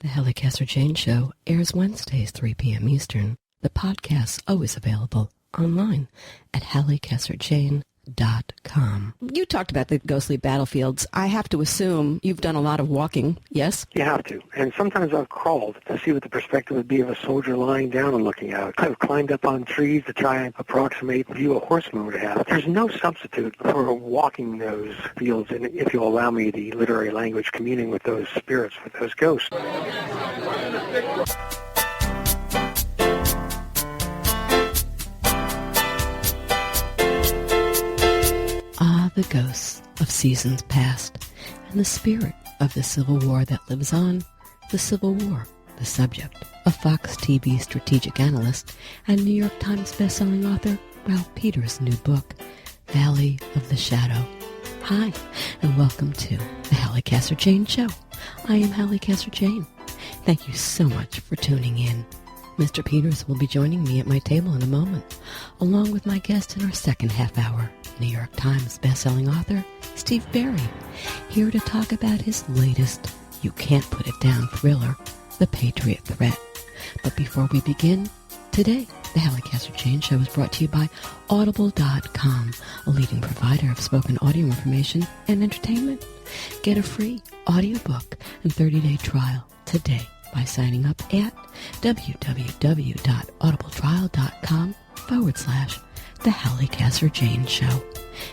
The Halli Casser-Jayne Show airs Wednesdays, 3 p.m. Eastern. The podcast's always available online at HalliCasser-Jayne.com. You talked about the ghostly battlefields. I have to assume you've done a lot of walking, yes? You have to. And sometimes I've crawled to see what the perspective would be of a soldier lying down and looking out. I've climbed up on trees to try and approximate the view a horseman would have. There's no substitute for walking those fields, and if you'll allow me the literary language, communing with those spirits, with those ghosts. The ghosts of seasons past, and the spirit of the Civil War that lives on. The Civil War, the subject of Fox TV strategic analyst and New York Times bestselling author Ralph Peters' new book, Valley of the Shadow. Hi, and welcome to the Halli Casser-Jayne Show. I am Halli Casser-Jayne. Thank you so much for tuning in. Mr. Peters will be joining me at my table in a moment, along with my guest in our second half hour, New York Times bestselling author Steve Berry, here to talk about his latest You Can't Put It Down thriller, The Patriot Threat. But before we begin, today, the Halli Casser-Jayne Show is brought to you by Audible.com, a leading provider of spoken audio information and entertainment. Get a free audiobook and 30-day trial today by signing up at www.audibletrial.com/The Halli Casser-Jayne Show.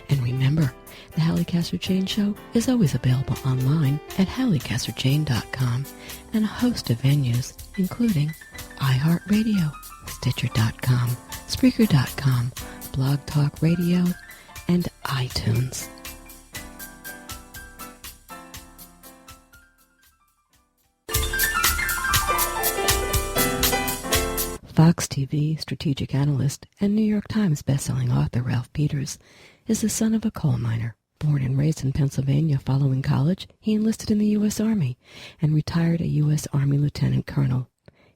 And remember, the Halli Casser-Jayne Show is always available online at HalliCasserJayne.com and a host of venues, including iHeartRadio, Stitcher.com, Spreaker.com, Blog Talk Radio, and iTunes. Fox TV strategic analyst and New York Times bestselling author Ralph Peters is the son of a coal miner. Born and raised in Pennsylvania following college, he enlisted in the U.S. Army and retired a U.S. Army lieutenant colonel.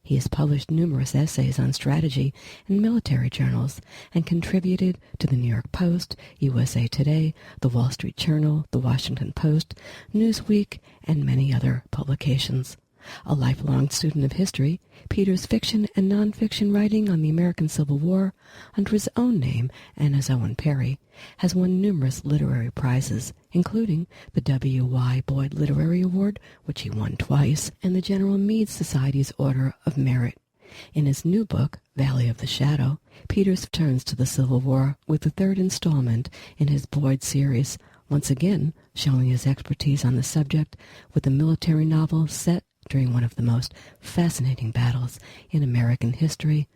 He has published numerous essays on strategy in military journals and contributed to the New York Post, USA Today, the Wall Street Journal, the Washington Post, Newsweek, and many other publications. A lifelong student of history, Peters' fiction and nonfiction writing on the American Civil War, under his own name and as Owen Parry, has won numerous literary prizes, including the W.Y. Boyd Literary Award, which he won twice, and the General Meade Society's Order of Merit. In his new book, Valley of the Shadow, Peters turns to the Civil War with the third installment in his Boyd series, once again showing his expertise on the subject with a military novel set during one of the most fascinating battles in American history,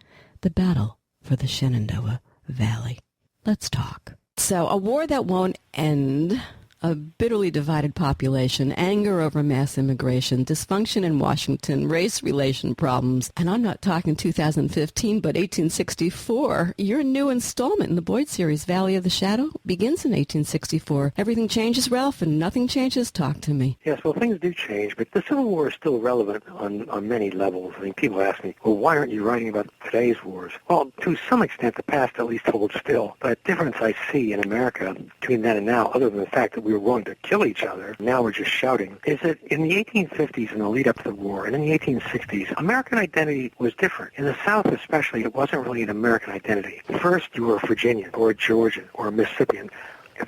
the battle for the Shenandoah Valley. Let's talk. So, a war that won't end, a bitterly divided population, anger over mass immigration, dysfunction in Washington, race relation problems, and I'm not talking 2015, but 1864. Your new installment in the Boyd series, Valley of the Shadow, begins in 1864. Everything changes, Ralph, and nothing changes. Talk to me. Yes, well, things do change, but the Civil War is still relevant on many levels. I mean, people ask me, well, why aren't you writing about today's wars? Well, to some extent, the past at least holds still. But the difference I see in America between then and now, other than the fact that we were willing to kill each other, now we're just shouting, is that in the 1850s and the lead up to the war, and in the 1860s, American identity was different. In the South especially, it wasn't really an American identity. First, you were a Virginian, or a Georgian, or a Mississippian.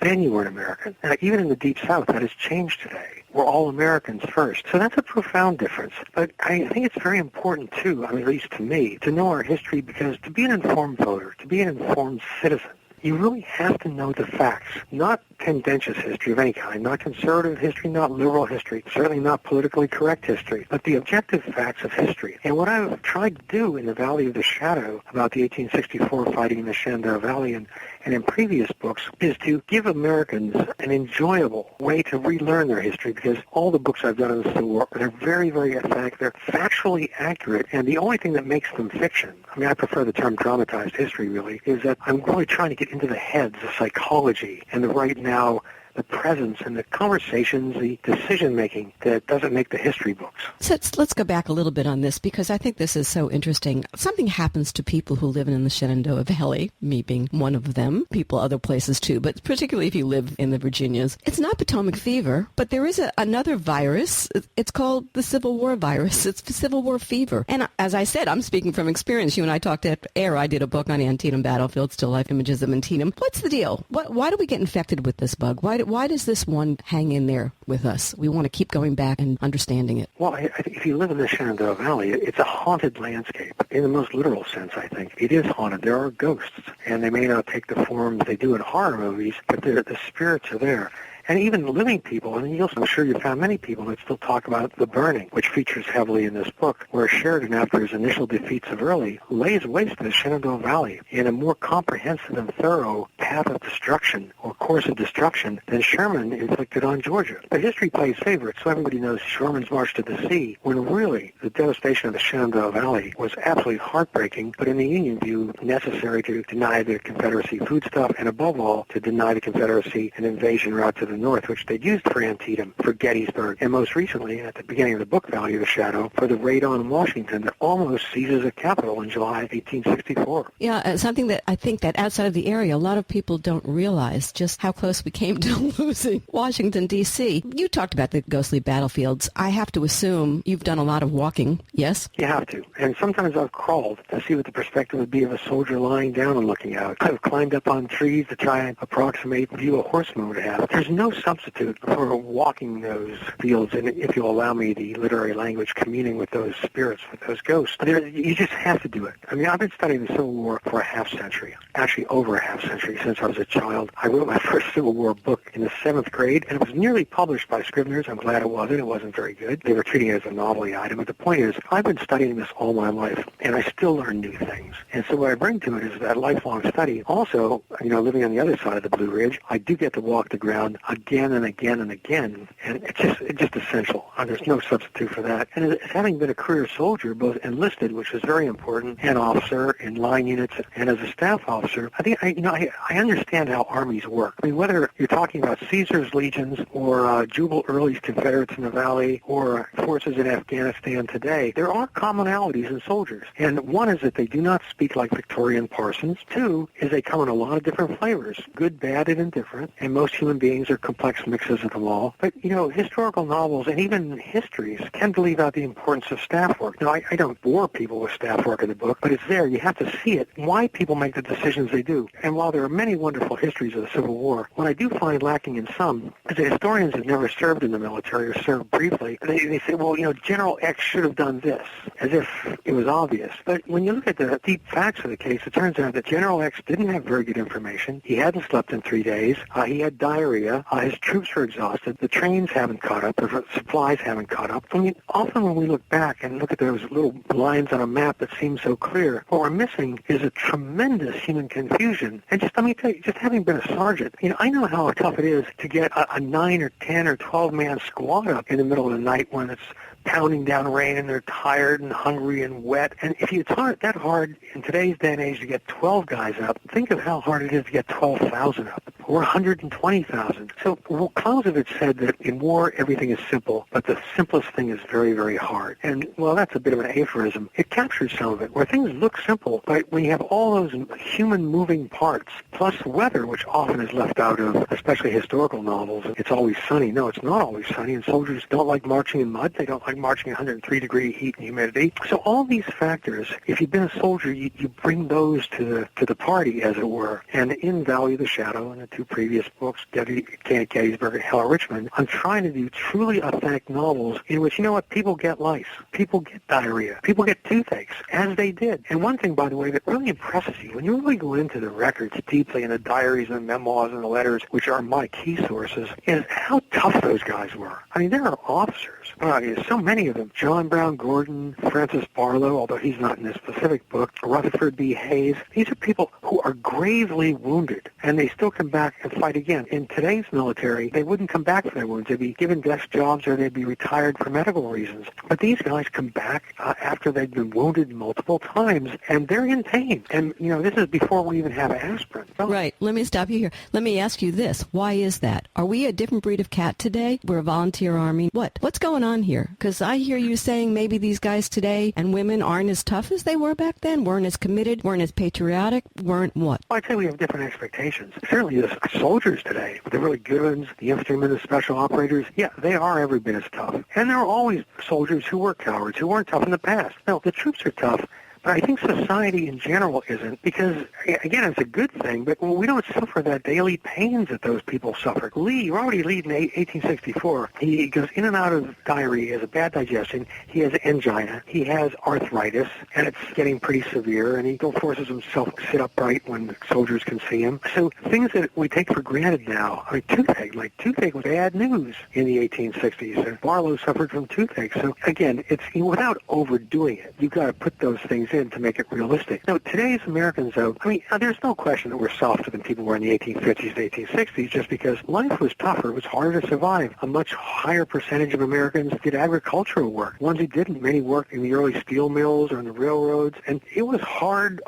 Then you were an American. And even in the Deep South, that has changed today. We're all Americans first. So that's a profound difference. But I think it's very important, too, I mean, at least to me, to know our history, because to be an informed voter, to be an informed citizen, you really have to know the facts, not tendentious history of any kind, not conservative history, not liberal history, certainly not politically correct history, but the objective facts of history. And what I've tried to do in The Valley of the Shadow about the 1864 fighting in the Shenandoah Valley and in previous books is to give Americans an enjoyable way to relearn their history, because all the books I've done in the Civil War, they're very, very authentic, they're factually accurate, and the only thing that makes them fiction, I mean, I prefer the term dramatized history, really, is that I'm really trying to get into the heads, the psychology, and the right now the presence and the conversations, the decision-making that doesn't make the history books. So let's go back a little bit on this, because I think this is so interesting. Something happens to people who live in the Shenandoah Valley, me being one of them, people other places too, but particularly if you live in the Virginias. It's not Potomac fever, but there is another virus. It's called the Civil War virus. It's the Civil War fever. And as I said, I'm speaking from experience. You and I talked at air. I did a book on Antietam battlefield, still life images of Antietam. What's the deal? Why do we get infected with this bug? Why does this one hang in there with us? We want to keep going back and understanding it. Well, I think if you live in the Shenandoah Valley, it's a haunted landscape in the most literal sense, I think. It is haunted. There are ghosts, and they may not take the forms they do in horror movies, but the spirits are there. And even living people, and I'm sure you found many people that still talk about the burning, which features heavily in this book, where Sheridan, after his initial defeats of Early, lays waste to the Shenandoah Valley in a more comprehensive and thorough path of destruction, or course of destruction, than Sherman inflicted on Georgia. But history plays favorites, so everybody knows Sherman's March to the Sea, when really the devastation of the Shenandoah Valley was absolutely heartbreaking, but in the Union view, necessary to deny the Confederacy foodstuff, and above all, to deny the Confederacy an invasion route to the north, which they'd used for Antietam, for Gettysburg, and most recently, at the beginning of the book, Valley of the Shadow, for the raid on Washington that almost seizes the capital in July 1864. Yeah, something that I think that outside of the area, a lot of people don't realize just how close we came to losing Washington, D.C. You talked about the ghostly battlefields. I have to assume you've done a lot of walking, yes? You have to. And sometimes I've crawled to see what the perspective would be of a soldier lying down and looking out. I've climbed up on trees to try and approximate the view a horseman would have. There's no substitute for walking those fields, and if you'll allow me the literary language, communing with those spirits, with those ghosts. You just have to do it. I mean, I've been studying the Civil War for a half century, actually over a half century since I was a child. I wrote my first Civil War book in the 7th grade, and it was nearly published by Scribner's. I'm glad it wasn't. It wasn't very good. They were treating it as a novelty item, but the point is, I've been studying this all my life, and I still learn new things. And so what I bring to it is that lifelong study. Also, living on the other side of the Blue Ridge, I do get to walk the ground again and again and again, and it's just essential. There's no substitute for that. And as having been a career soldier, both enlisted, which was very important, and officer in line units, and as a staff officer, I think I understand how armies work. I mean, whether you're talking about Caesar's legions or Jubal Early's Confederates in the Valley or forces in Afghanistan today, there are commonalities in soldiers. And one is that they do not speak like Victorian parsons. Two is they come in a lot of different flavors, good, bad, and indifferent, and most human beings are complex mixes of them all. But, historical novels and even histories tend to leave out the importance of staff work. Now, I don't bore people with staff work in the book, but it's there. You have to see it, why people make the decisions they do. And while there are many wonderful histories of the Civil War, what I do find lacking in some is that historians have never served in the military or served briefly. They say, well, General X should have done this, as if it was obvious. But when you look at the deep facts of the case, it turns out that General X didn't have very good information. He hadn't slept in 3 days. He had diarrhea. His troops were exhausted. The trains haven't caught up. The supplies haven't caught up. Often when we look back and look at those little lines on a map that seem so clear, what we're missing is a tremendous human confusion. And let me tell you, just having been a sergeant, I know how tough it is to get a 9 or 10 or 12-man squad up in the middle of the night when it's pounding down rain and they're tired and hungry and wet. And if it's that hard in today's day and age to get 12 guys up, think of how hard it is to get 12,000 up or 120,000. So Clausewitz said that in war everything is simple, but the simplest thing is very, very hard. And while that's a bit of an aphorism, it captures some of it, where things look simple, but when you have all those human moving parts, plus weather, which often is left out of, especially historical novels, it's always sunny. No, it's not always sunny, and soldiers don't like marching in mud. They don't like marching in 103-degree heat and humidity. So all these factors, if you've been a soldier, you bring those to the party, as it were. And in Valley of the Shadow and the 2 previous books, CAIN at Gettysburg and Hell at Richmond, I'm trying to do truly authentic novels in which, people get lice, people get diarrhea, people get toothaches, as they did. And one thing, by the way, that really impresses you, when you really go into the records deeply, in the diaries and the memoirs and the letters, which are my key sources, is how tough those guys were. I mean, there are officers There's so many of them. John Brown Gordon, Francis Barlow, although he's not in this specific book, Rutherford B. Hayes. These are people who are gravely wounded, and they still come back and fight again. In today's military, they wouldn't come back for their wounds. They'd be given desk jobs or they'd be retired for medical reasons. But these guys come back after they've been wounded multiple times, and they're in pain. And, this is before we even have aspirin. Right. Let me stop you here. Let me ask you this. Why is that? Are we a different breed of cat today? We're a volunteer army. What's going on here? Because I hear you saying maybe these guys today and women aren't as tough as they were back then, weren't as committed, weren't as patriotic, weren't what? Well, I'd say we have different expectations. Certainly the soldiers today, the really good ones, the infantrymen, the special operators, yeah, they are every bit as tough. And there are always soldiers who were cowards, who weren't tough in the past. No, the troops are tough. But I think society in general isn't, because, again, it's a good thing, but we don't suffer that daily pains that those people suffered. Robert Lee in 1864, he goes in and out of diarrhea, he has a bad digestion, he has angina, he has arthritis, and it's getting pretty severe, and he still forces himself to sit upright when soldiers can see him. So things that we take for granted now, toothache was bad news in the 1860s, and Barlow suffered from toothache. So, again, it's without overdoing it, you've got to put those things in to make it realistic. Now, today's Americans, though, there's no question that we're softer than people were in the 1850s and 1860s, just because life was tougher. It was harder to survive. A much higher percentage of Americans did agricultural work. Ones who didn't, many worked in the early steel mills or in the railroads, and it was hard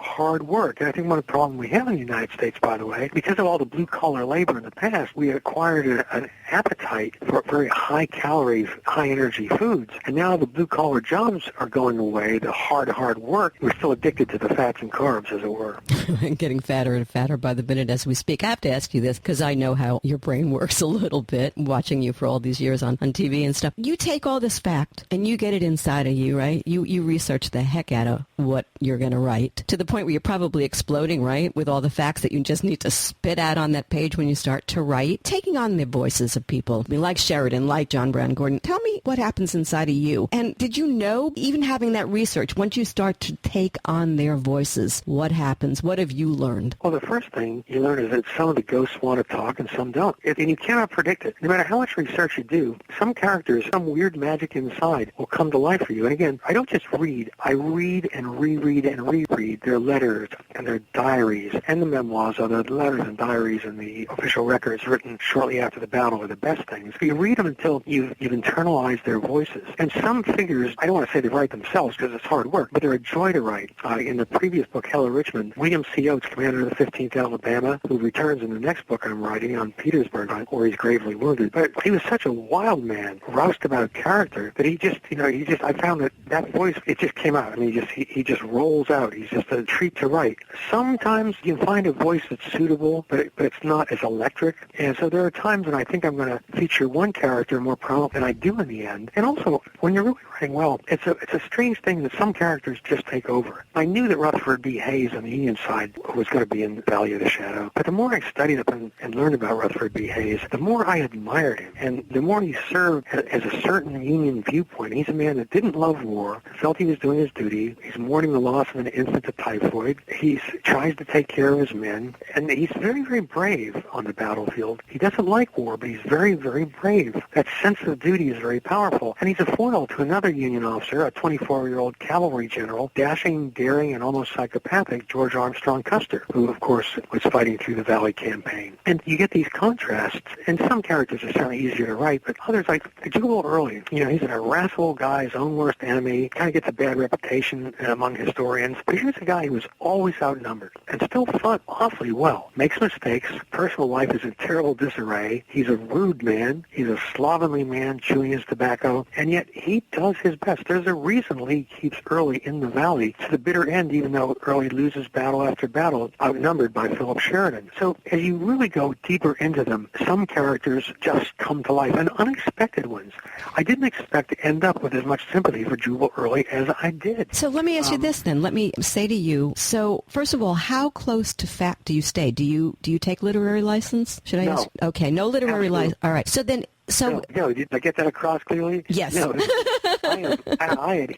work. And I think one of the problems we have in the United States, by the way, because of all the blue-collar labor in the past, we acquired an appetite for very high-calorie, high-energy foods. And now the blue-collar jobs are going away, the hard work. We're still addicted to the fats and carbs, as it were. And getting fatter and fatter by the minute as we speak. I have to ask you this, because I know how your brain works a little bit, watching you for all these years on TV and stuff. You take all this fact, and you get it inside of you, right? You research the heck out of what you're going to write, to the point where you're probably exploding, right, with all the facts that you just need to spit out on that page when you start to write. Taking on the voices of people, like Sheridan, like John Brown Gordon. Tell me what happens inside of you. And did you know, even having that research, once you start to take on their voices, what happens? What have you learned? Well, the first thing you learn is that some of the ghosts want to talk and some don't. And you cannot predict it. No matter how much research you do, some characters, some weird magic inside will come to life for you. And again, I don't just read. I read and reread and reread their letters and their diaries and the memoirs, or the letters and diaries and the official records written shortly after the battle are the best things. So you read them until you've internalized their voices. And some figures, I don't want to say they write themselves because it's hard work, but they're a joy to write. In the previous book, Hell at Richmond, William C. Oates, commander of the 15th Alabama, who returns in the next book I'm writing on Petersburg, where he's gravely wounded. But he was such a wild man, roustabout character, that I found that voice, it just came out. I mean, he just rolls out. He's just a treat to write. Sometimes you can find a voice that's suitable, but it's not as electric. And so there are times when I think I'm going to feature one character more prominent than I do in the end. And also, when you're really writing well, it's a strange thing that some characters just take over. I knew that Rutherford B. Hayes on the Union side was going to be in Valley of the Shadow, but the more I studied up and learned about Rutherford B. Hayes, the more I admired him, and the more he served as a certain Union viewpoint. He's a man that didn't love war, felt he was doing his duty. He's mourning the loss of an infant to typhoid. He tries to take care of his men, and he's very, very brave on the battlefield. He doesn't like war, but he's very, very brave. That sense of duty is very powerful, and he's a foil to another Union officer, a 24-year-old cavalry general, dashing, daring, and almost psychopathic George Armstrong Custer, who, of course, was fighting through the Valley campaign. And you get these contrasts, and some characters are certainly easier to write, but others, like Jubal Early, he's an irascible guy, his own worst enemy, kind of gets a bad reputation among historians, but here's a guy who was always outnumbered and still fought awfully well, makes mistakes, personal life is in terrible disarray, he's a rude man, he's a slovenly man chewing his tobacco, and yet he does his best. There's a reason Lee keeps Early in the Valley to the bitter end, even though Early loses battle after battle, outnumbered by Philip Sheridan. So as you really go deeper into them, some characters just come to life, and unexpected ones. I didn't expect to end up with as much sympathy for Jubal Early as I did. So let me ask you this then. Let me say to you, so first of all, how close to fact do you stay? Do you take literary license? Should I ask? Okay, no literary license. All right. So then So, no, did I get that across clearly? yes. No,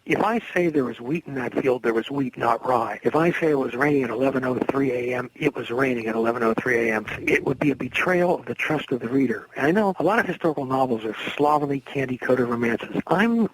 if I say there was wheat in that field, there was wheat, not rye. If I say it was raining at 11:03 a.m., it was raining at 11:03 a.m. It would be a betrayal of the trust of the reader. And I know a lot of historical novels are slovenly, candy-coated romances. I'm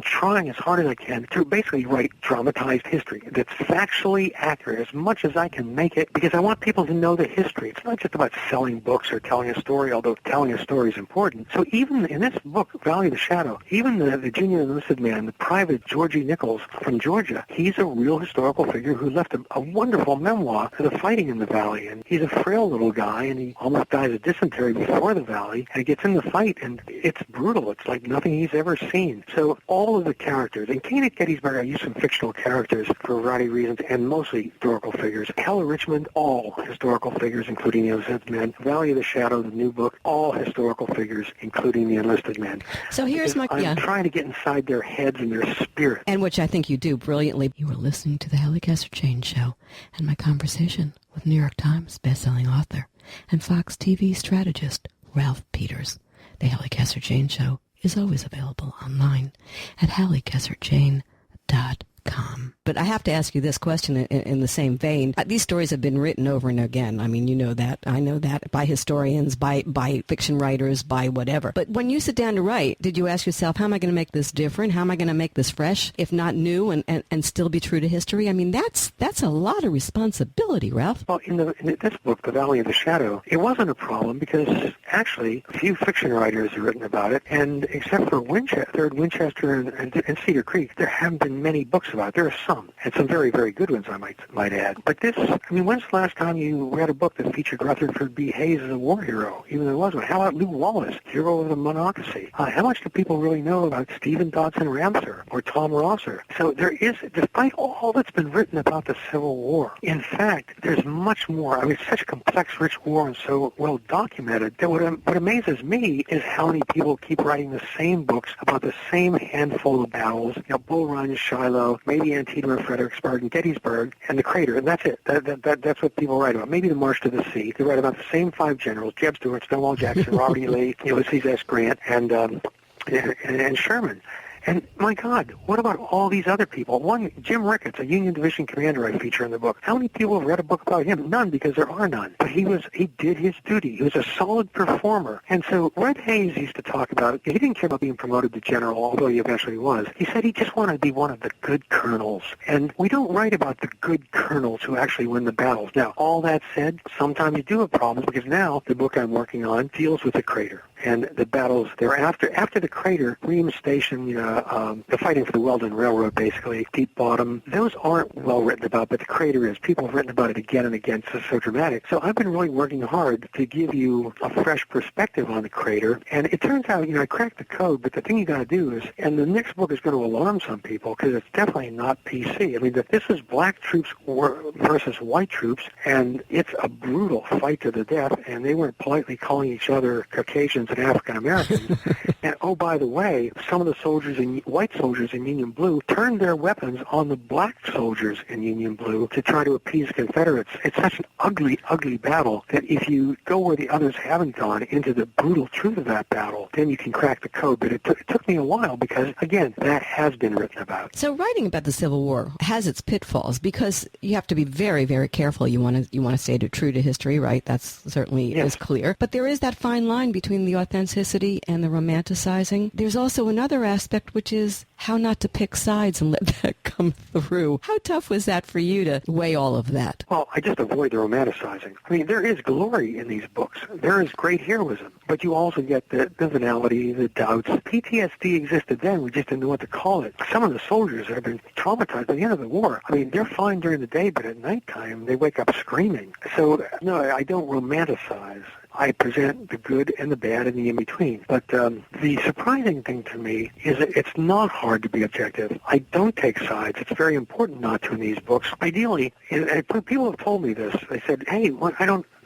trying as hard as I can to basically write dramatized history that's factually accurate as much as I can make it, because I want people to know the history. It's not just about selling books or telling a story, although telling a story is important. So even in this book, Valley of the Shadow, even the junior enlisted man, the private Georgie Nichols from Georgia, he's a real historical figure who left a wonderful memoir of the fighting in the Valley. And he's a frail little guy, and he almost dies of dysentery before the Valley, and he gets in the fight, and it's brutal. It's like nothing he's ever seen. So all of the characters, in CAIN at Gettysburg, I use some fictional characters for a variety of reasons, and mostly historical figures. Hell, Richmond, all historical figures, including the enlisted men. Valley of the Shadow, the new book, all historical figures, including the enlisted men. So here's I'm trying to get inside their heads and their spirit. And which I think you do brilliantly. You are listening to the Halli Casser-Jayne Show and my conversation with New York Times bestselling author and Fox TV strategist Ralph Peters. The Halli Casser-Jayne Show is always available online at hallicasserjayne.com. But I have to ask you this question in the same vein. These stories have been written over and again. I mean, you know that. I know that, by historians, by fiction writers, by whatever. But when you sit down to write, did you ask yourself, how am I going to make this different? How am I going to make this fresh, if not new, and still be true to history? I mean, that's a lot of responsibility, Ralph. Well, in this book, The Valley of the Shadow, it wasn't a problem because actually a few fiction writers have written about it, and except for Winchester and Cedar Creek, there haven't been many books about it. There are some, and some very, very good ones, I might add. But this, I mean, when's the last time you read a book that featured Rutherford B. Hayes as a war hero, even though there was one? How about Lew Wallace, hero of the monocracy? How much do people really know about Stephen Dodson Ramsar or Tom Rosser? So there is, despite all that's been written about the Civil War, in fact, there's much more. I mean, it's such a complex, rich war and so well documented that what amazes me is how many people keep writing the same books about the same handful of battles, Bull Run, Shiloh, maybe Antietam or Fredericksburg and Gettysburg and the Crater, and that's it. That's what people write about. Maybe the March to the Sea. They write about the same five generals: Jeb Stuart, Stonewall Jackson, Robert E. Lee, Ulysses S. Grant, and Sherman. And my God, what about all these other people? One, Jim Ricketts, a Union Division commander I feature in the book. How many people have read a book about him? None, because there are none. But he did his duty. He was a solid performer. And so Red Hayes used to talk about, he didn't care about being promoted to general, although he eventually was. He said he just wanted to be one of the good colonels. And we don't write about the good colonels who actually win the battles. Now, all that said, sometimes you do have problems, because now the book I'm working on deals with the Crater and the battles thereafter. After the Crater, Reams Station, the fighting for the Weldon Railroad, basically, Deep Bottom, those aren't well written about, but the Crater is. People have written about it again and again. It's so dramatic. So I've been really working hard to give you a fresh perspective on the Crater. And it turns out, I cracked the code, but the thing you got to do is, and the next book is going to alarm some people, because it's definitely not PC. I mean, this is black troops versus white troops, and it's a brutal fight to the death, and they weren't politely calling each other Caucasians and African Americans. And oh, by the way, some of the white soldiers in Union Blue turned their weapons on the black soldiers in Union Blue to try to appease Confederates. It's such an ugly, ugly battle that if you go where the others haven't gone, into the brutal truth of that battle, then you can crack the code. But it took me a while, because, again, that has been written about. So writing about the Civil War has its pitfalls, because you have to be very, very careful. You want to stay true to history, right? That's certainly is clear. But there is that fine line between the authenticity and the romanticizing. There's also another aspect, which is how not to pick sides and let that come through. How tough was that for you to weigh all of that? Well, I just avoid the romanticizing. I mean, there is glory in these books. There is great heroism. But you also get the venality, the doubts. PTSD existed then. We just didn't know what to call it. Some of the soldiers have been traumatized by the end of the war. I mean, they're fine during the day, but at nighttime, they wake up screaming. So, no, I don't romanticize. I present the good and the bad and the in-between. But the surprising thing to me is that it's not hard to be objective. I don't take sides. It's very important not to in these books. Ideally, and people have told me this. They said, hey,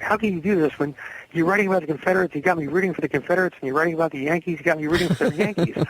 how can you do this when you're writing about the Confederates, you got me rooting for the Confederates, and you're writing about the Yankees, you got me rooting for the Yankees.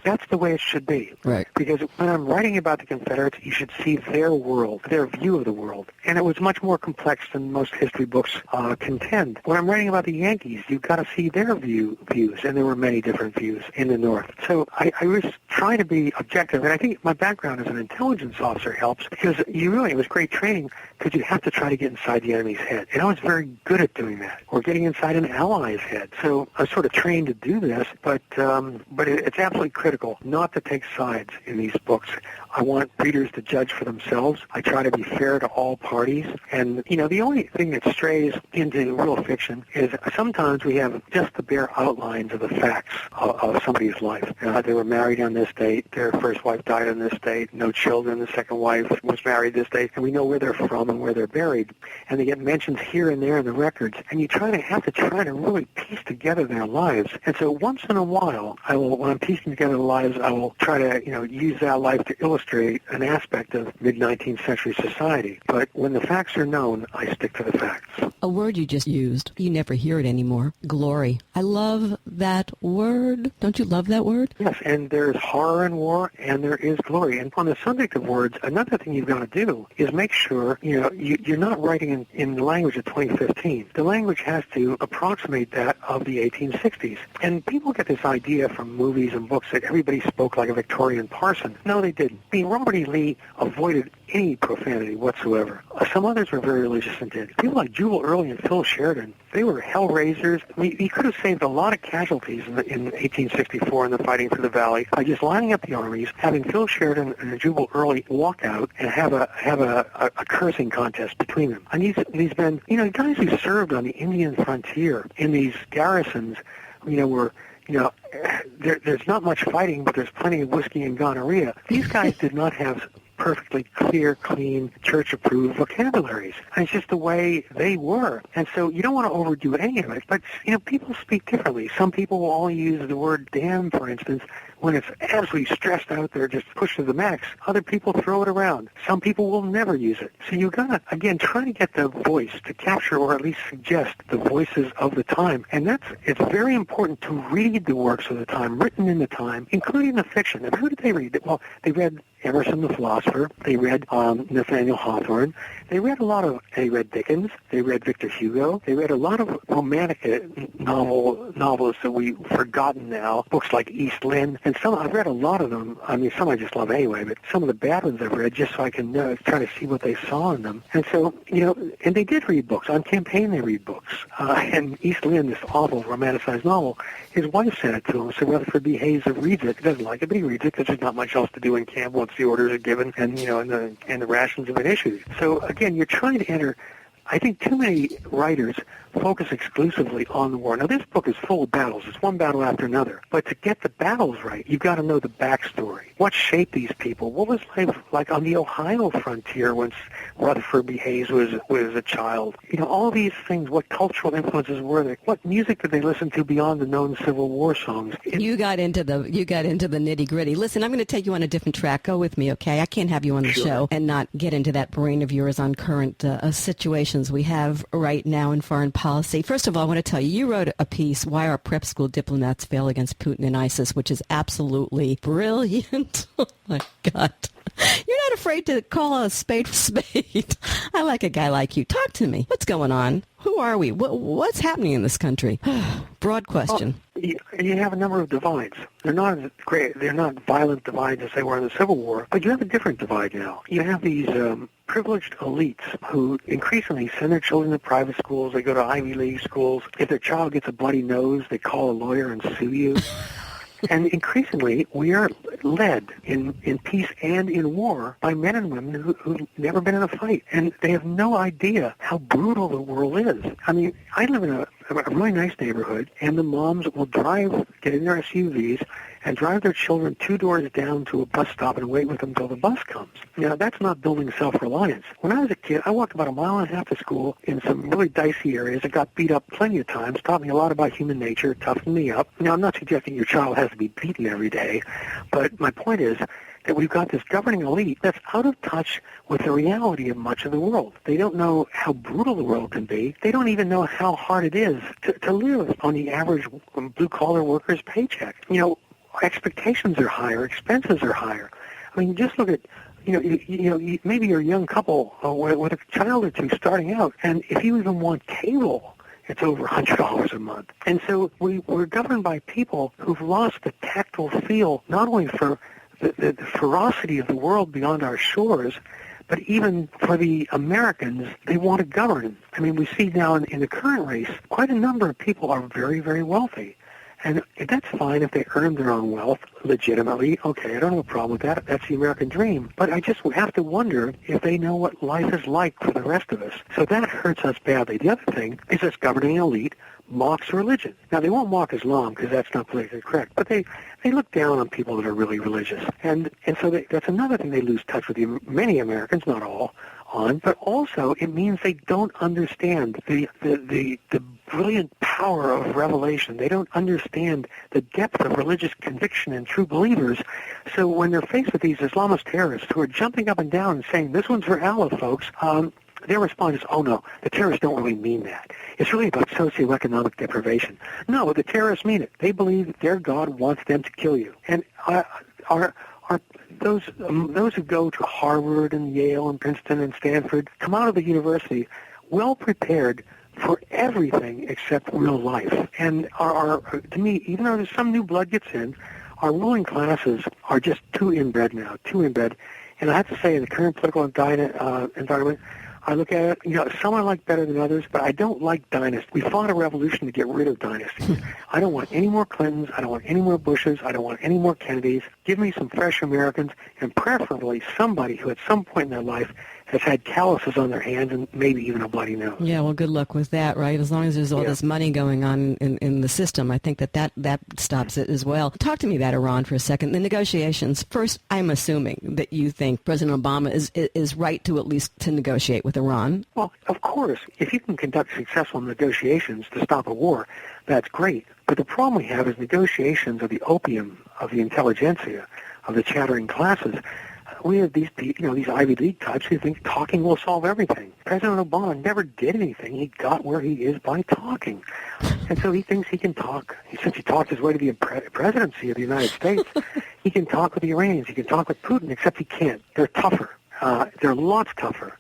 That's the way it should be. Right. Because when I'm writing about the Confederates, you should see their world, their view of the world. And it was much more complex than most history books contend. When I'm writing about the Yankees, you've got to see their views, and there were many different views in the North. So I was trying to be objective, and I think my background as an intelligence officer helps, because it was great training, because you have to try to get inside the enemy's head. And I was very good at doing that, or getting inside an ally's head. So I was sort of trained to do this, but it's absolutely critical not to take sides in these books. I want readers to judge for themselves. I try to be fair to all parties. And, the only thing that strays into real fiction is sometimes we have just the bare outlines of the facts of somebody's life. They were married on this date. Their first wife died on this date. No children. The second wife was married this date. And we know where they're from and where they're buried. And they get mentions here and there in the records. And you have to try to really piece together their lives. And so once in a while, when I'm piecing together the lives, I will try to, use that life to illustrate an aspect of mid-19th century society. But when the facts are known, I stick to the facts. A word you just used, you never hear it anymore, glory. I love that word. Don't you love that word? Yes, and there's horror in war, and there is glory. And on the subject of words, another thing you've got to do is make sure, you're not writing in the language of 2015. The language has to approximate that of the 1860s. And people get this idea from movies and books that everybody spoke like a Victorian parson. No, they didn't. Robert E. Lee avoided any profanity whatsoever. Some others were very religious and did. People like Jubal Early and Phil Sheridan, they were hell-raisers. He could have saved a lot of casualties in 1864 in the fighting for the Valley by just lining up the armies, having Phil Sheridan and Jubal Early walk out and have a cursing contest between them. And these men, guys who served on the Indian frontier in these garrisons, were there's not much fighting, but there's plenty of whiskey and gonorrhea. These guys did not have perfectly clear, clean, church-approved vocabularies. And it's just the way they were. And so you don't want to overdo any of it. But, people speak differently. Some people will only use the word damn, for instance, when it's absolutely stressed out there, just pushed to the max. Other people throw it around. Some people will never use it. So you've got to, again, try to get the voice to capture or at least suggest the voices of the time. And it's very important to read the works of the time, written in the time, including the fiction. And who did they read? Well, they read Emerson the philosopher. They read Nathaniel Hawthorne. They read Dickens. They read Victor Hugo. They read a lot of romantic novelists that we've forgotten now, books like East Lynne. And I've read a lot of them. Some I just love anyway, but some of the bad ones I've read just so I can try to see what they saw in them. And so, and they did read books. On campaign, they read books. And East Lynne, this awful romanticized novel, his wife sent it to him. So Rutherford B. Hayes reads it. He doesn't like it, but he reads it because there's not much else to do in camp once the orders are given and, and the rations have been issued. So, again, you're trying to enter. I think too many writers focus exclusively on the war. Now, this book is full of battles. It's one battle after another. But to get the battles right, you've got to know the backstory. What shaped these people? What was life like on the Ohio frontier when Rutherford B. Hayes was a child? All these things, what cultural influences were there? What music did they listen to beyond the known Civil War songs? You got into the nitty-gritty. Listen, I'm going to take you on a different track. Go with me, okay? I can't have you on the show and not get into that brain of yours on current situations we have right now in foreign policy. First of all, I want to tell you, you wrote a piece, Why Our Prep School Diplomats Fail Against Putin and ISIS, which is absolutely brilliant. Oh, my God. You're not afraid to call a spade a spade. I like a guy like you. Talk to me. What's going on? Who are we? What's happening in this country? Broad question. Well, you have a number of divides. They're not great. They're not violent divides as they were in the Civil War, but you have a different divide now. You have these privileged elites who increasingly send their children to private schools. They go to Ivy League schools. If their child gets a bloody nose, they call a lawyer and sue you. And increasingly, we are led in peace and in war by men and women who've never been in a fight. And they have no idea how brutal the world is. I live in a really nice neighborhood, and the moms will get in their SUVs, and drive their children 2 doors down to a bus stop and wait with them until the bus comes. Now, that's not building self-reliance. When I was a kid, I walked about 1.5 miles to school in some really dicey areas. I got beat up plenty of times, taught me a lot about human nature, toughened me up. Now, I'm not suggesting your child has to be beaten every day, but my point is that we've got this governing elite that's out of touch with the reality of much of the world. They don't know how brutal the world can be. They don't even know how hard it is to live on the average blue-collar worker's paycheck. expectations are higher, expenses are higher. I mean, just look at, maybe you're a young couple with a child or two starting out, and if you even want cable, it's over $100 a month. And so we're governed by people who've lost the tactile feel, not only for the ferocity of the world beyond our shores, but even for the Americans, they want to govern. I mean, we see now in the current race, quite a number of people are very, very wealthy. And that's fine if they earn their own wealth legitimately. Okay, I don't have a problem with that. That's the American dream. But I just have to wonder if they know what life is like for the rest of us. So that hurts us badly. The other thing is this governing elite mocks religion. Now, they won't mock Islam because that's not politically correct, but they look down on people that are really religious. And so that's another thing they lose touch with many Americans, not all, on, but also it means they don't understand the brilliant power of revelation. They don't understand the depth of religious conviction in true believers. So when they're faced with these Islamist terrorists who are jumping up and down and saying, this one's for Allah, folks, their response is, oh no, the terrorists don't really mean that. It's really about socioeconomic deprivation. No, the terrorists mean it. They believe their God wants them to kill you. And those who go to Harvard and Yale and Princeton and Stanford come out of the university well prepared for everything except real life. And to me, even though there's some new blood gets in, our ruling classes are just too inbred now, too inbred. And I have to say, in the current political environment, I look at it, some I like better than others, but I don't like dynasties. We fought a revolution to get rid of dynasties. I don't want any more Clintons. I don't want any more Bushes. I don't want any more Kennedys. Give me some fresh Americans, and preferably somebody who at some point in their life has had calluses on their hands and maybe even a bloody nose. Yeah, well, good luck with that, right? As long as there's all this money going on in the system, I think that stops it as well. Talk to me about Iran for a second. The negotiations. First, I'm assuming that you think President Obama is right to at least to negotiate with Iran. Well, of course, if you can conduct successful negotiations to stop a war, that's great. But the problem we have is negotiations are the opium of the intelligentsia, of the chattering classes. We have these Ivy League types who think talking will solve everything. President Obama never did anything. He got where he is by talking. And so he thinks he can talk. Since he talked his way to the presidency of the United States, he can talk with the Iranians. He can talk with Putin, except he can't. They're tougher. They're lots tougher.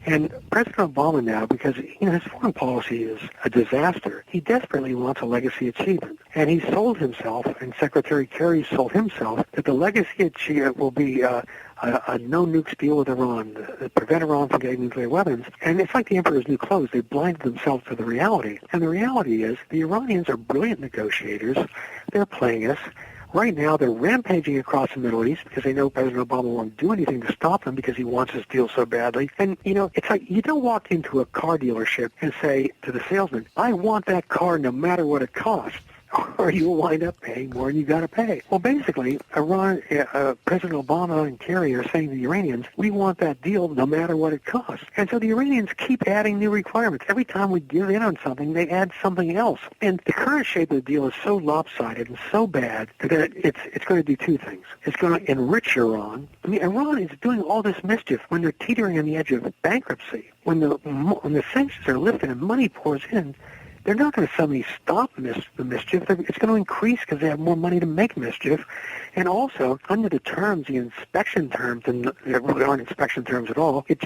And President Obama now, because his foreign policy is a disaster, he desperately wants a legacy achievement. And he sold himself, and Secretary Kerry sold himself, that the legacy achievement will be a no-nukes deal with Iran, to prevent Iran from getting nuclear weapons. And it's like the emperor's new clothes. They blinded themselves to the reality. And the reality is the Iranians are brilliant negotiators. They're playing us. Right now, they're rampaging across the Middle East because they know President Obama won't do anything to stop them because he wants this deal so badly. And, it's like you don't walk into a car dealership and say to the salesman, I want that car no matter what it costs, or you'll wind up paying more than you got to pay. Well, basically, President Obama and Kerry are saying to the Iranians, we want that deal no matter what it costs. And so the Iranians keep adding new requirements. Every time we give in on something, they add something else. And the current shape of the deal is so lopsided and so bad that it's going to do two things. It's going to enrich Iran. I mean, Iran is doing all this mischief when they're teetering on the edge of bankruptcy. When the sanctions are lifted and money pours in, they're not going to suddenly stop the mischief. It's going to increase because they have more money to make mischief. And also, under the terms, the inspection terms, and there really aren't inspection terms at all, it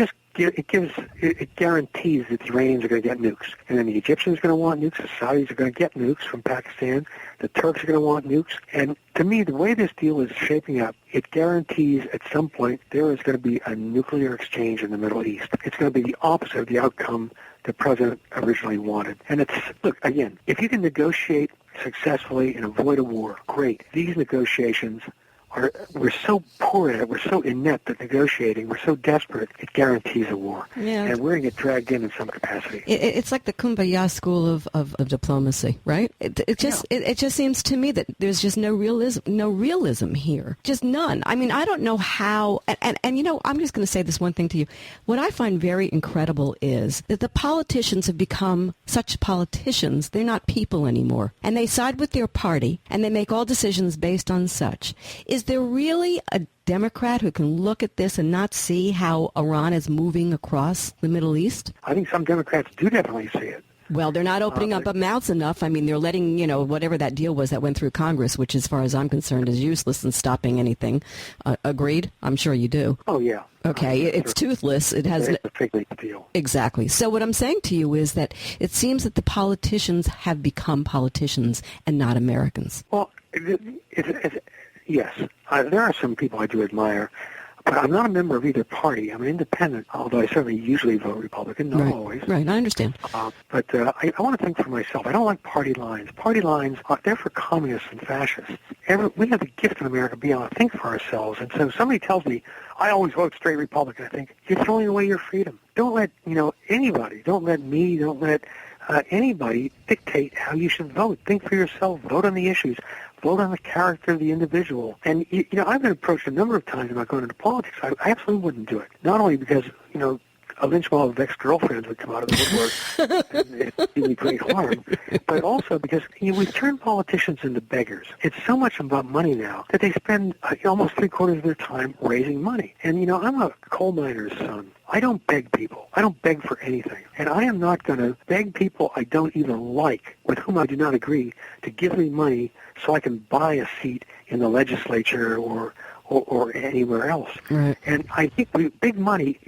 guarantees that the Iranians are going to get nukes. And then the Egyptians are going to want nukes, the Saudis are going to get nukes from Pakistan, the Turks are going to want nukes. And to me, the way this deal is shaping up, it guarantees at some point there is going to be a nuclear exchange in the Middle East. It's going to be the opposite of the outcome the president originally wanted. And look, again, if you can negotiate successfully and avoid a war, great. These negotiations we're so poor at it, we're so inept at negotiating, we're so desperate, it guarantees a war. Yeah. And we're going to get dragged in some capacity. It's like the Kumbaya school of diplomacy, right? It just seems to me that there's just no realism here. Just none. I mean, I don't know how, and I'm just going to say this one thing to you. What I find very incredible is that the politicians have become such politicians, they're not people anymore. And they side with their party, and they make all decisions based on such. Is there really a Democrat who can look at this and not see how Iran is moving across the Middle East? I think some Democrats do definitely see it. Well, they're not opening up mouths enough. I mean, they're letting, whatever that deal was that went through Congress, which as far as I'm concerned is useless in stopping anything. Agreed? I'm sure you do. Oh, yeah. Okay, it's toothless. It has a big deal. Exactly. So what I'm saying to you is that it seems that the politicians have become politicians and not Americans. Well, yes. There are some people I do admire, but I'm not a member of either party. I'm an independent, although I certainly usually vote Republican, not always. Right, I understand. But I want to think for myself. I don't like party lines. Party lines, they're for communists and fascists. We have the gift in America of being able to think for ourselves. And so somebody tells me, I always vote straight Republican, I think, you're throwing away your freedom. Don't let, anybody, don't let me, don't let anybody dictate how you should vote. Think for yourself. Vote on the issues. Vote on the character of the individual. And, I've been approached a number of times about going into politics. I absolutely wouldn't do it. Not only because, a lynch mob of ex-girlfriends would come out of the woodwork and it'd do me great harm, but also because we've turned politicians into beggars. It's so much about money now that they spend almost three-quarters of their time raising money. And, I'm a coal miner's son. I don't beg people. I don't beg for anything. And I am not going to beg people I don't even like, with whom I do not agree, to give me money so I can buy a seat in the legislature or anywhere else. Right. And I think big money,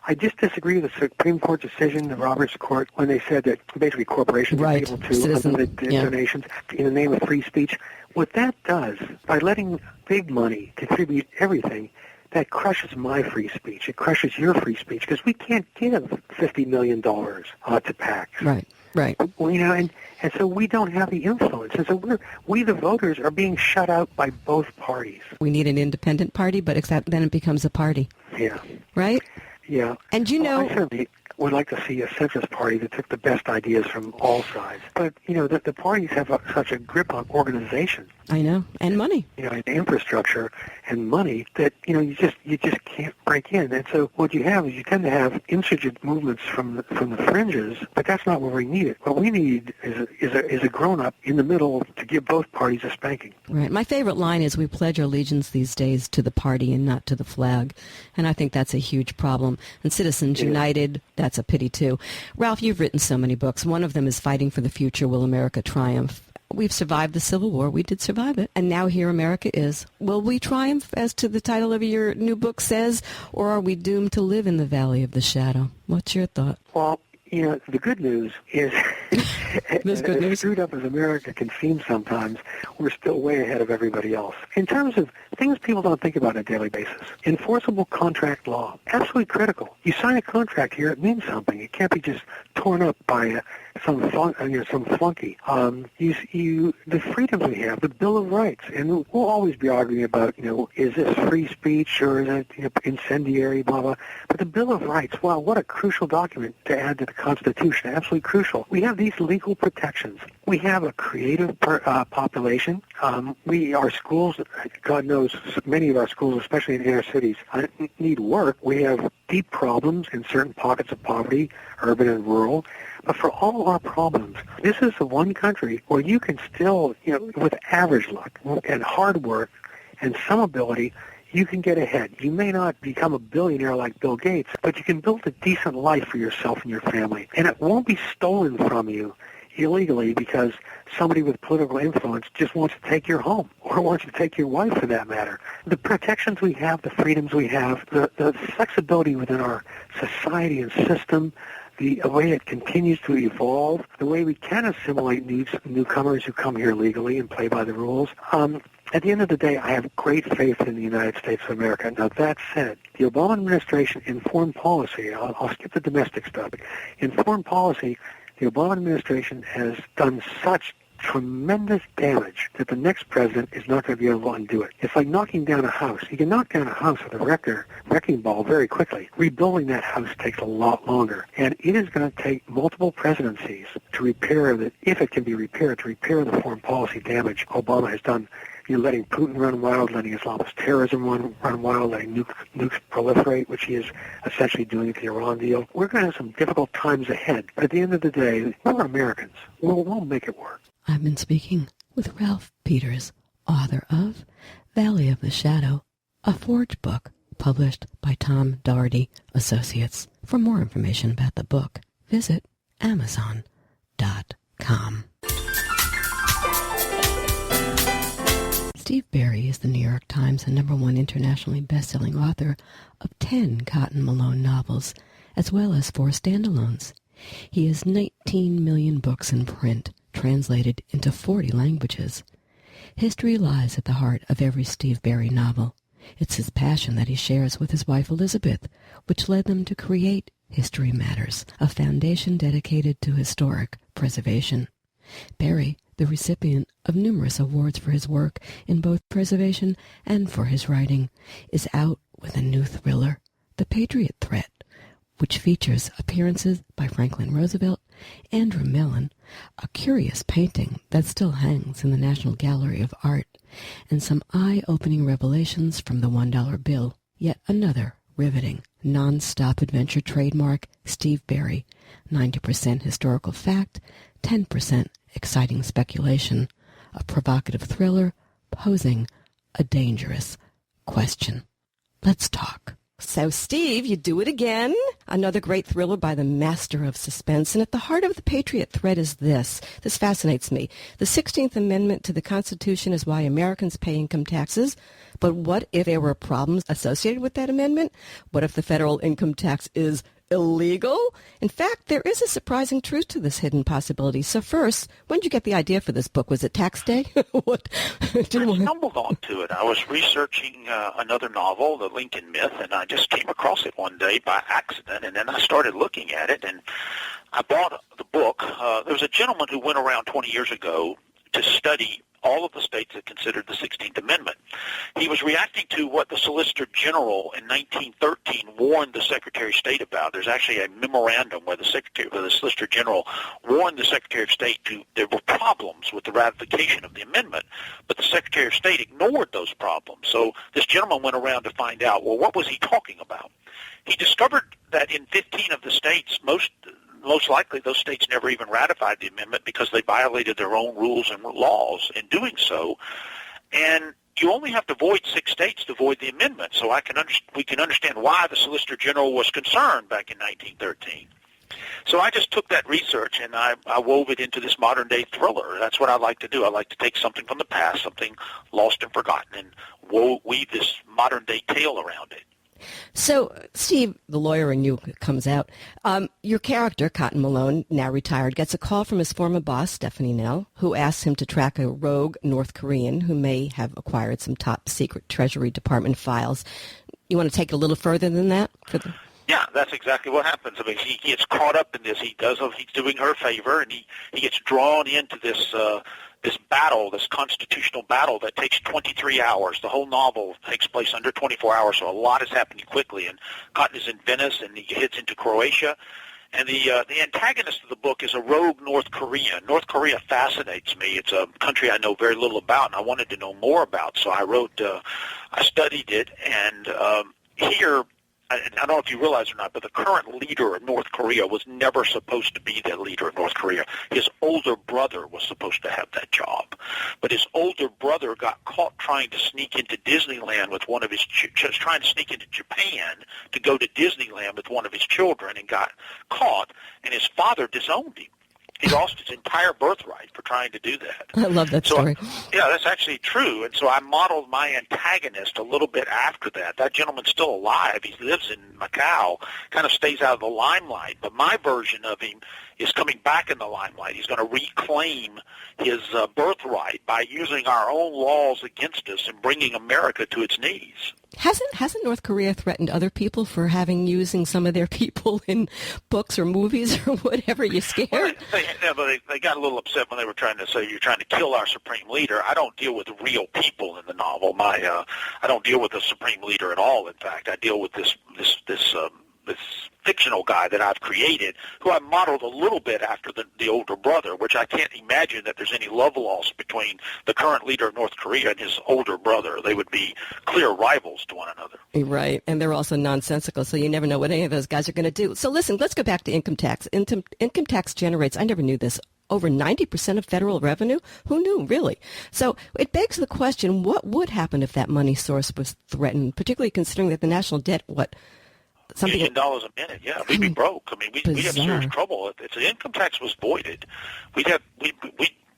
I just disagree with the Supreme Court decision, the Roberts Court, when they said that basically corporations are able to unlimited donations in the name of free speech. What that does, by letting big money contribute everything, that crushes my free speech. It crushes your free speech because we can't give $50 million to PACs. Right. Well, and so we don't have the influence. And so we the voters, are being shut out by both parties. We need an independent party, but then it becomes a party. Yeah. Right? Yeah. And I certainly would like to see a centrist party that took the best ideas from all sides. But, the parties have such a grip on organization. I know. And money. And infrastructure and money that, you just can't break in. And so what you have is you tend to have insurgent movements from the fringes, but that's not what we need. What we need is a grown-up in the middle to give both parties a spanking. Right. My favorite line is, we pledge allegiance these days to the party and not to the flag. And I think that's a huge problem. And Citizens United, that's a pity too. Ralph, you've written so many books. One of them is Fighting for the Future, Will America Triumph? We've survived the Civil War. We did survive it. And now here America is. Will we triumph, as to the title of your new book says, or are we doomed to live in the valley of the shadow? What's your thought? Well, the good news is, as screwed up as America can seem sometimes, we're still way ahead of everybody else. In terms of things people don't think about on a daily basis, enforceable contract law, absolutely critical. You sign a contract here, it means something. It can't be just torn up by some flunky. The freedoms we have, the Bill of Rights, and we'll always be arguing about, is this free speech or is it incendiary, blah, blah. But the Bill of Rights, wow, what a crucial document to add to the Constitution, absolutely crucial. We have these legal protections. We have a creative population. Our schools, God knows, many of our schools, especially in inner cities, need work. We have deep problems in certain pockets of poverty, urban and rural. But for all our problems, this is the one country where you can still, with average luck and hard work and some ability, you can get ahead. You may not become a billionaire like Bill Gates, but you can build a decent life for yourself and your family. And it won't be stolen from you illegally because somebody with political influence just wants to take your home or wants to take your wife for that matter. The protections we have, the freedoms we have, the flexibility within our society and system, the way it continues to evolve, the way we can assimilate newcomers who come here legally and play by the rules. At the end of the day, I have great faith in the United States of America. Now, that said, the Obama administration in foreign policy, I'll skip the domestic stuff, but in foreign policy, the Obama administration has done such tremendous damage that the next president is not going to be able to undo it. It's like knocking down a house. You can knock down a house with a wrecking ball very quickly. Rebuilding that house takes a lot longer. And it is going to take multiple presidencies to repair it, if it can be repaired, to repair the foreign policy damage Obama has done. Letting Putin run wild, letting Islamist terrorism run wild, letting nukes proliferate, which he is essentially doing with the Iran deal. We're going to have some difficult times ahead. But at the end of the day, we're Americans. We'll make it work. I've been speaking with Ralph Peters, author of Valley of the Shadow, a forged book published by Tom Doherty Associates. For more information about the book, visit Amazon.com. Steve Berry is the New York Times and #1 internationally best-selling author of 10 Cotton Malone novels, as well as 4 standalones. He has 19 million books in print, translated into 40 languages. History lies at the heart of every Steve Berry novel. It's his passion that he shares with his wife Elizabeth, which led them to create History Matters, a foundation dedicated to historic preservation. Berry, the recipient of numerous awards for his work in both preservation and for his writing, is out with a new thriller, The Patriot Threat, which features appearances by Franklin Roosevelt, Andrew Mellon, a curious painting that still hangs in the National Gallery of Art, and some eye-opening revelations from the $1 bill. Yet another riveting, non-stop adventure trademark Steve Berry, 90% historical fact, 10% exciting speculation, a provocative thriller posing a dangerous question. Let's talk. So, Steve, you do it again. Another great thriller by the master of suspense. And at the heart of the Patriot Threat is this. This fascinates me. The 16th Amendment to the Constitution is why Americans pay income taxes. But what if there were problems associated with that amendment? What if the federal income tax is illegal? In fact, there is a surprising truth to this hidden possibility. So first, when did you get the idea for this book? Was it tax day? What? I stumbled onto it. I was researching another novel, The Lincoln Myth, and I just came across it one day by accident, and then I started looking at it, and I bought the book. There was a gentleman who went around 20 years ago to study all of the states that considered the 16th Amendment. He was reacting to what the Solicitor General in 1913 warned the Secretary of State about. There's actually a memorandum where the Solicitor General warned the Secretary of State there were problems with the ratification of the amendment, but the Secretary of State ignored those problems. So this gentleman went around to find out, well, what was he talking about? He discovered that in 15 of the states, most likely those states never even ratified the amendment because they violated their own rules and laws in doing so. And you only have to void 6 states to void the amendment. So we can understand why the Solicitor General was concerned back in 1913. So I just took that research and I wove it into this modern-day thriller. That's what I like to do. I like to take something from the past, something lost and forgotten, and weave this modern-day tale around it. So, Steve, the lawyer in you comes out. Your character, Cotton Malone, now retired, gets a call from his former boss, Stephanie Nell, who asks him to track a rogue North Korean who may have acquired some top-secret Treasury Department files. You want to take it a little further than that? Yeah, that's exactly what happens. I mean, he gets caught up in this. He's doing her a favor, and he gets drawn into this battle, this constitutional battle that takes 23 hours. The whole novel takes place under 24 hours, so a lot is happening quickly. And Cotton is in Venice, and he heads into Croatia. And the antagonist of the book is a rogue North Korean. North Korea fascinates me. It's a country I know very little about, and I wanted to know more about. So I studied it, and here, I don't know if you realize or not, but the current leader of North Korea was never supposed to be the leader of North Korea. His older brother was supposed to have that job. But his older brother got caught trying to sneak into Disneyland with one of his trying to sneak into Japan to go to Disneyland with one of his children and got caught, and his father disowned him. He lost his entire birthright for trying to do that. I love that story. Yeah, that's actually true. And so I modeled my antagonist a little bit after that. That gentleman's still alive. He lives in Macau, kind of stays out of the limelight. But my version of him is coming back in the limelight. He's going to reclaim his birthright by using our own laws against us and bringing America to its knees. Hasn't North Korea threatened other people for using some of their people in books or movies or whatever? You scared? Well, they got a little upset when they were trying to say you're trying to kill our supreme leader. I don't deal with real people in the novel. I don't deal with the supreme leader at all. In fact, I deal with this fictional guy that I've created, who I modeled a little bit after the older brother, which I can't imagine that there's any love lost between the current leader of North Korea and his older brother. They would be clear rivals to one another. Right, and they're also nonsensical, so you never know what any of those guys are going to do. So listen, let's go back to income tax. Income tax generates, I never knew this, over 90% of federal revenue? Who knew, really? So it begs the question, what would happen if that money source was threatened, particularly considering that the national debt, something $1 million a minute. Yeah, we'd be broke. I mean, we'd have serious trouble if the income tax was voided. We'd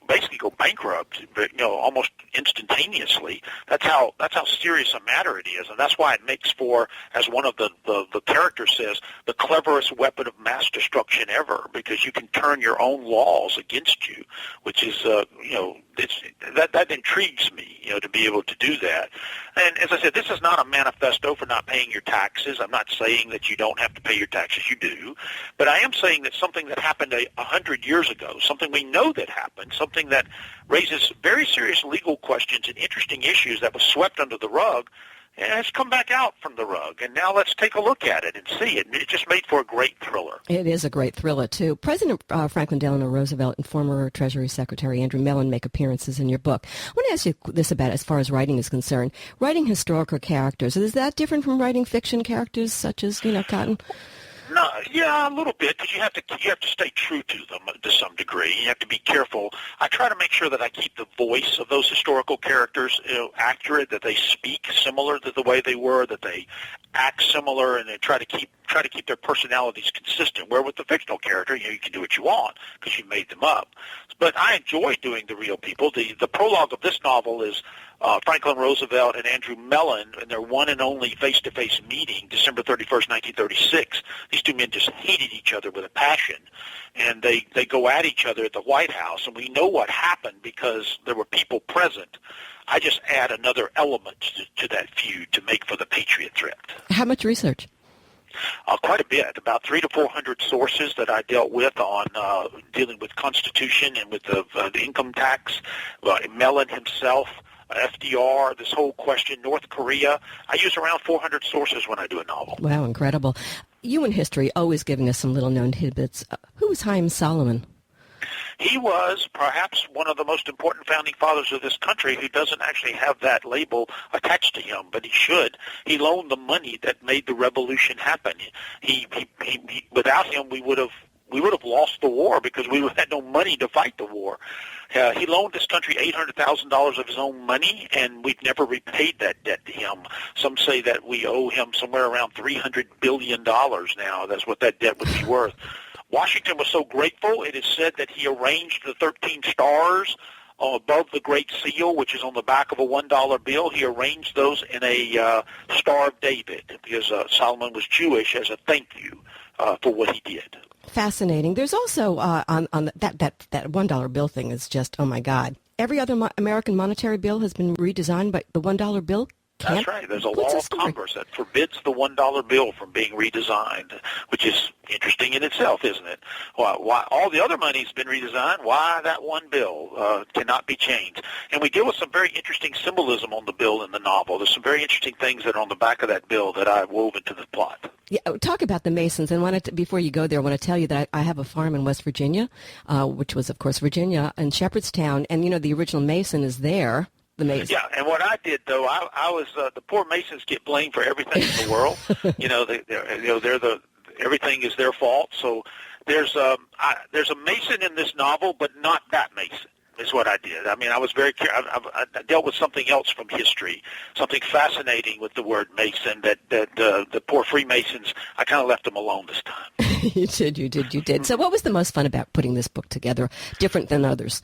basically go bankrupt, almost instantaneously. That's how serious a matter it is, and that's why it makes for, as one of the characters says, the cleverest weapon of mass destruction ever, because you can turn your own laws against you, which is that intrigues me, to be able to do that. And as I said, this is not a manifesto for not paying your taxes. I'm not saying that you don't have to pay your taxes. You do. But I am saying that something that happened 100 years ago, something we know that happened, something that raises very serious legal questions and interesting issues that was swept under the rug, has come back out from the rug, and now let's take a look at it and see it. It just made for a great thriller. It is a great thriller, too. President Franklin Delano Roosevelt and former Treasury Secretary Andrew Mellon make appearances in your book. I want to ask you this about, as far as writing is concerned, writing historical characters, is that different from writing fiction characters such as, Cotton? No, yeah, a little bit, because you have to stay true to them to some degree. You have to be careful. I try to make sure that I keep the voice of those historical characters accurate, that they speak similar to the way they were, that they act similar, and they try to keep their personalities consistent. Where with the fictional character, you can do what you want because you made them up. But I enjoy doing the real people. The prologue of this novel is Franklin Roosevelt and Andrew Mellon in their one and only face-to-face meeting, December 31st, 1936. These two men just hated each other with a passion, and they go at each other at the White House, and we know what happened because there were people present. I just add another element to that feud to make for the Patriot Threat. How much research? Quite a bit, about 300 to 400 sources that I dealt with on dealing with Constitution and with the income tax, Mellon himself, FDR, this whole question, North Korea. I use around 400 sources when I do a novel. Wow, incredible. You in history, always giving us some little-known tidbits. Who was Haym Salomon? He was perhaps one of the most important founding fathers of this country who doesn't actually have that label attached to him, but he should. He loaned the money that made the revolution happen. He without him, we would have lost the war because we had no money to fight the war. He loaned this country $800,000 of his own money, and we've never repaid that debt to him. Some say that we owe him somewhere around $300 billion now. That's what that debt would be worth. Washington was so grateful, it is said that he arranged the 13 stars above the Great Seal, which is on the back of a $1 bill. He arranged those in a Star of David because Solomon was Jewish, as a thank you for what he did. Fascinating. There's also on that $1 bill thing is just, oh my God. Every other American monetary bill has been redesigned, but the $1 bill can't. That's right. There's a law of Congress that forbids the $1 bill from being redesigned, which is interesting in itself, isn't it? Why all the other money's been redesigned, why that one bill cannot be changed? And we deal with some very interesting symbolism on the bill in the novel. There's some very interesting things that are on the back of that bill that I've woven into the plot. Yeah, talk about the Masons. And before you go there, I want to tell you that I have a farm in West Virginia, which was, of course, Virginia, in Shepherdstown. And, the original Mason is there. Yeah, and what I did though, I was the poor Masons get blamed for everything in the world. Everything is their fault. So there's a Mason in this novel, but not that Mason. Is what I did. I mean, I was very careful. I dealt with something else from history, something fascinating with the word Mason. That the poor Freemasons, I kind of left them alone this time. You did. So, what was the most fun about putting this book together, different than others?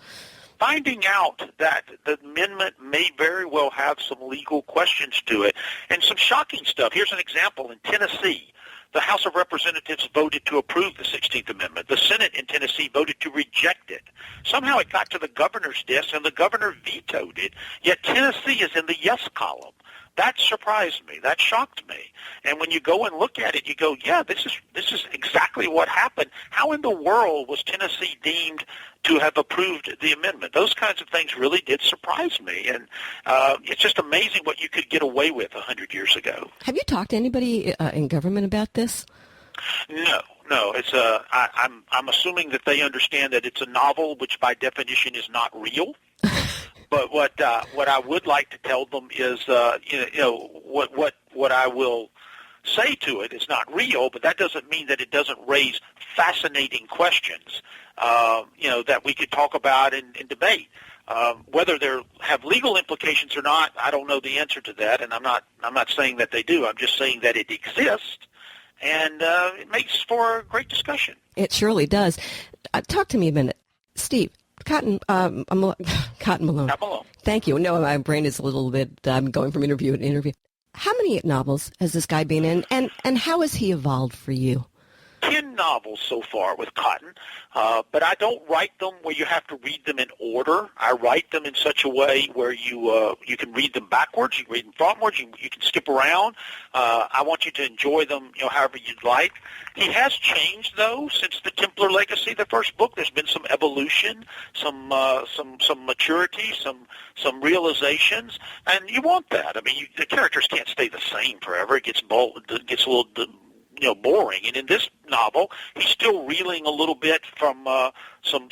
Finding out that the amendment may very well have some legal questions to it and some shocking stuff. Here's an example. In Tennessee, the House of Representatives voted to approve the 16th Amendment. The Senate in Tennessee voted to reject it. Somehow it got to the governor's desk, and the governor vetoed it, yet Tennessee is in the yes column. That surprised me. That shocked me. And when you go and look at it, you go, yeah, this is exactly what happened. How in the world was Tennessee deemed to have approved the amendment? Those kinds of things really did surprise me. And it's just amazing what you could get away with 100 years ago. Have you talked to anybody in government about this? No. It's I'm assuming that they understand that it's a novel, which by definition is not real. But what I would like to tell them is, what I will say to it is not real, but that doesn't mean that it doesn't raise fascinating questions, that we could talk about and debate. Whether they have legal implications or not, I don't know the answer to that, and I'm not saying that they do. I'm just saying that it exists, and it makes for a great discussion. It surely does. Talk to me a minute. Steve, Cotton Malone. Cotton Malone. Thank you. No, my brain is a little bit, I'm going from interview to interview. How many novels has this guy been in, and how has he evolved for you? 10 novels so far with Cotton, but I don't write them where you have to read them in order. I write them in such a way where you can read them backwards, you can read them frontwards, you can skip around. I want you to enjoy them, however you'd like. He has changed, though, since the Templar Legacy, the first book. There's been some evolution, some maturity, some realizations, and you want that. I mean, the characters can't stay the same forever. It gets bold, it gets a little boring. And in this novel, he's still reeling a little bit from some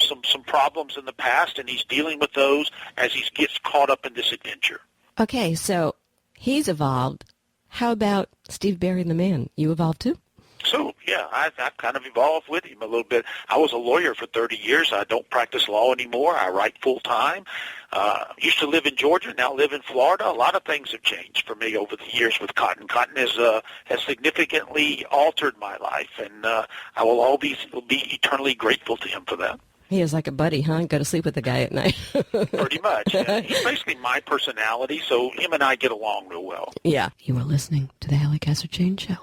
problems in the past, and he's dealing with those as he gets caught up in this adventure. Okay, so he's evolved. How about Steve Berry, the man? You evolved too? So, yeah, I've kind of evolved with him a little bit. I was a lawyer for 30 years. I don't practice law anymore. I write full-time. Used to live in Georgia, now live in Florida. A lot of things have changed for me over the years with Cotton. Cotton has significantly altered my life, and I will always be eternally grateful to him for that. He is like a buddy, huh? Go to sleep with the guy at night. Pretty much. Yeah. He's basically my personality, so him and I get along real well. Yeah. You are listening to the Halli Casser-Jayne Show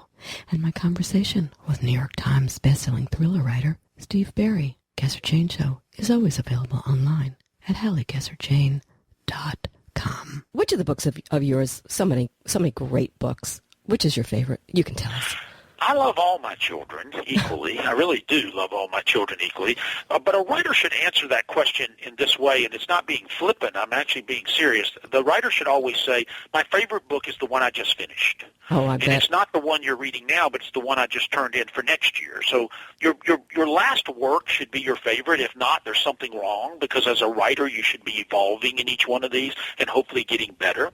and my conversation with New York Times bestselling thriller writer Steve Berry. Casser-Jayne Show is always available online at hallicasserjayne.com. Which of the books of yours, so many great books, which is your favorite? You can tell us. I love all my children equally. I really do love all my children equally. But a writer should answer that question in this way, and it's not being flippant. I'm actually being serious. The writer should always say, my favorite book is the one I just finished. Oh, I bet. And it's not the one you're reading now, but it's the one I just turned in for next year. So your last work should be your favorite. If not, there's something wrong, because as a writer, you should be evolving in each one of these and hopefully getting better.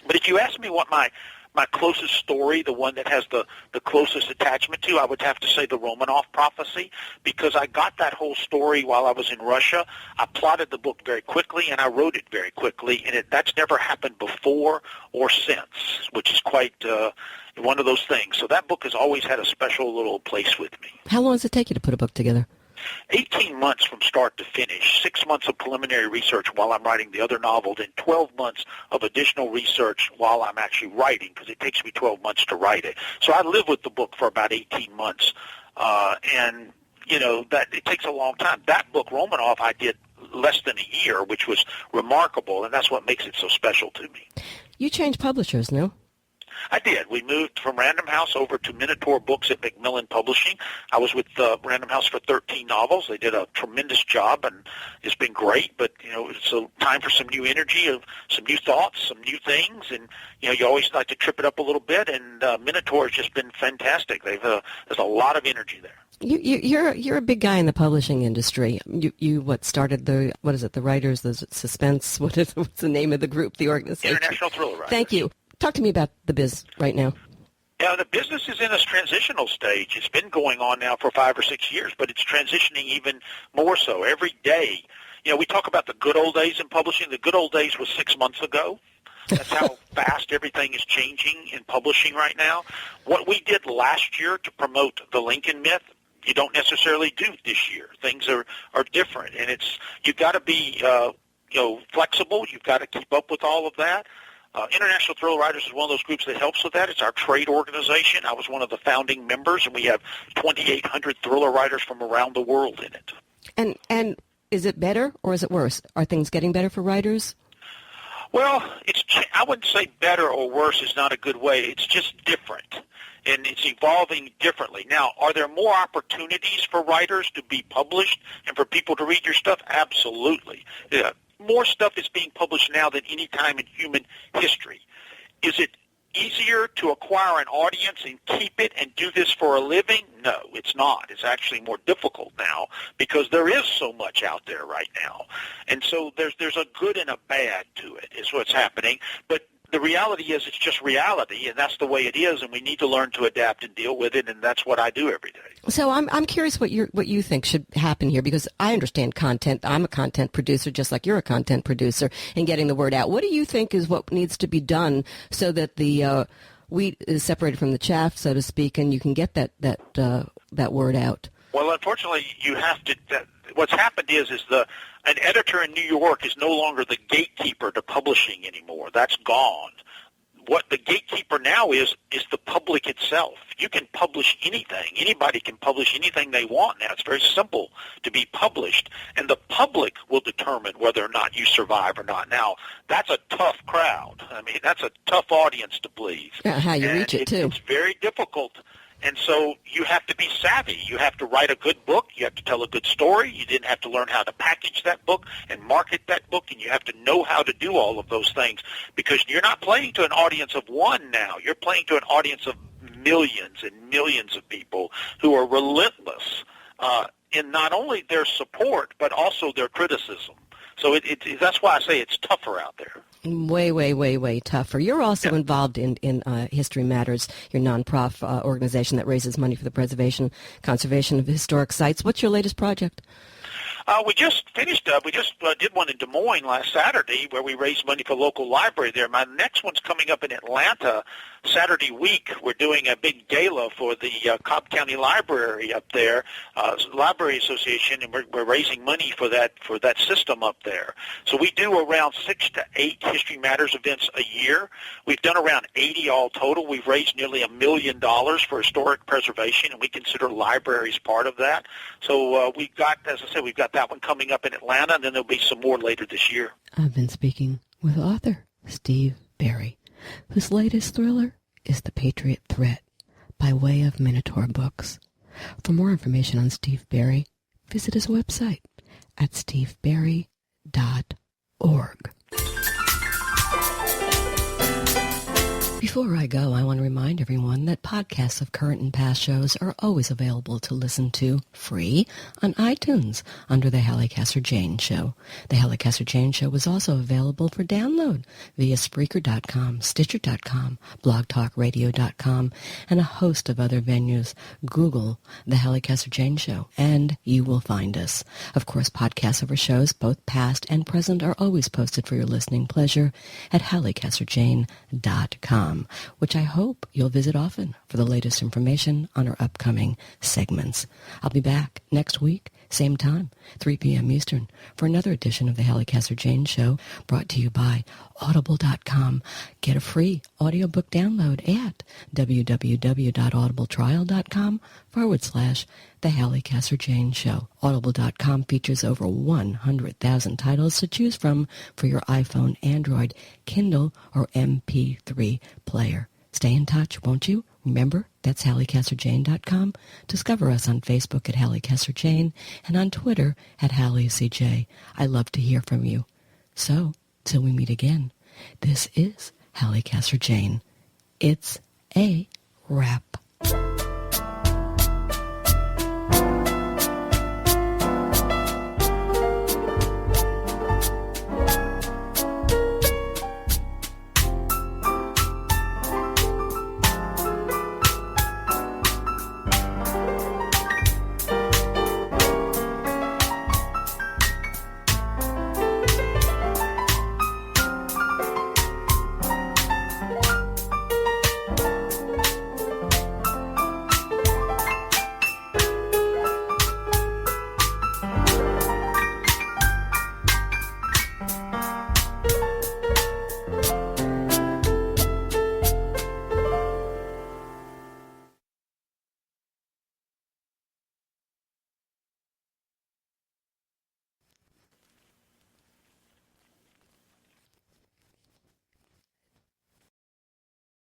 But if you ask me what my closest story, the one that has the closest attachment to, I would have to say the Romanov Prophecy, because I got that whole story while I was in Russia. I plotted the book very quickly, and I wrote it very quickly, and that's never happened before or since, which is quite one of those things. So that book has always had a special little place with me. How long does it take you to put a book together? 18 months from start to finish, 6 months of preliminary research while I'm writing the other novel, then 12 months of additional research while I'm actually writing, because it takes me 12 months to write it. So I live with the book for about 18 months, and, that it takes a long time. That book, Romanov, I did less than a year, which was remarkable, and that's what makes it so special to me. You changed publishers, no? I did. We moved from Random House over to Minotaur Books at Macmillan Publishing. I was with Random House for 13 novels. They did a tremendous job, and it's been great. But, it's a time for some new energy, some new thoughts, some new things. And, you always like to trip it up a little bit. And Minotaur has just been fantastic. There's a lot of energy there. You're a big guy in the publishing industry. You started the writers, the suspense, what's the name of the group, the organization? International Thriller Writers. Thank you. Talk to me about the biz right now. Yeah, the business is in a transitional stage. It's been going on now for 5 or 6 years, but it's transitioning even more so every day. We talk about the good old days in publishing. The good old days was 6 months ago. That's how fast everything is changing in publishing right now. What we did last year to promote the Lincoln myth, you don't necessarily do this year. Things are different, and you've got to be flexible. You've got to keep up with all of that. International Thriller Writers is one of those groups that helps with that. It's our trade organization. I was one of the founding members, and we have 2,800 thriller writers from around the world in it. And is it better or is it worse? Are things getting better for writers? Well, I wouldn't say better or worse is not a good way. It's just different, and it's evolving differently. Now, are there more opportunities for writers to be published and for people to read your stuff? Absolutely. Yeah. More stuff is being published now than any time in human history. Is it easier to acquire an audience and keep it and do this for a living? No, it's not. It's actually more difficult now because there is so much out there right now. And so there's a good and a bad to it is what's happening. But the reality is it's just reality, and that's the way it is, and we need to learn to adapt and deal with it, and that's what I do every day. So I'm curious what you think should happen here, because I understand content. I'm a content producer just like you're a content producer, and getting the word out. What do you think is what needs to be done so that the wheat is separated from the chaff, so to speak, and you can get that word out. Well, unfortunately, you have to. What's happened is an editor in New York is no longer the gatekeeper to publishing anymore. That's gone. What the gatekeeper now is the public itself. You can publish anything. Anybody can publish anything they want now. It's very simple to be published, and the public will determine whether or not you survive or not. Now, that's a tough crowd. I mean, that's a tough audience to please. Yeah, how you reach it, too. It's very difficult. And so you have to be savvy. You have to write a good book. You have to tell a good story. You didn't have to learn how to package that book and market that book, and you have to know how to do all of those things because you're not playing to an audience of one now. You're playing to an audience of millions and millions of people who are relentless in not only their support but also their criticism. So that's why I say it's tougher out there. Way, way, way, way tougher. You're also involved in History Matters, your non-profit organization that raises money for the preservation, conservation of historic sites. What's your latest project? We just finished up. We just did one in Des Moines last Saturday where we raised money for a local library there. My next one's coming up in Atlanta Saturday week. We're doing a big gala for the Cobb County Library up there, Library Association, and we're raising money for that system up there. So we do around 6 to 8 History Matters events a year. We've done around 80 all total. We've raised nearly $1 million for historic preservation, and we consider libraries part of that. So we've got, as I said, we've got that one coming up in Atlanta, and then there'll be some more later this year. I've been speaking with author Steve Berry, whose latest thriller is The Patriot Threat by way of Minotaur Books. For more information on Steve Berry, visit his website at steveberry.org. Before I go, I want to remind everyone that podcasts of current and past shows are always available to listen to free on iTunes under The Halli Casser-Jayne Show. The Halli Casser-Jayne Show is also available for download via Spreaker.com, Stitcher.com, BlogTalkRadio.com, and a host of other venues. Google The Halli Casser-Jayne Show, and you will find us. Of course, podcasts of our shows, both past and present, are always posted for your listening pleasure at HalliCasser-Jayne.com, which I hope you'll visit often for the latest information on our upcoming segments. I'll be back next week, same time, 3 p.m. Eastern, for another edition of the Halli Casser-Jayne Show, brought to you by Audible.com. Get a free audiobook download at www.audibletrial.com/The Halli Casser-Jayne Show. Audible.com features over 100,000 titles to choose from for your iPhone, Android, Kindle, or MP3 player. Stay in touch, won't you? Remember, that's HalliCasser-Jayne.com. Discover us on Facebook at Halli Casser-Jayne and on Twitter at HalliCJ. I love to hear from you. So, till we meet again, this is Halli Casser-Jayne. It's a wrap.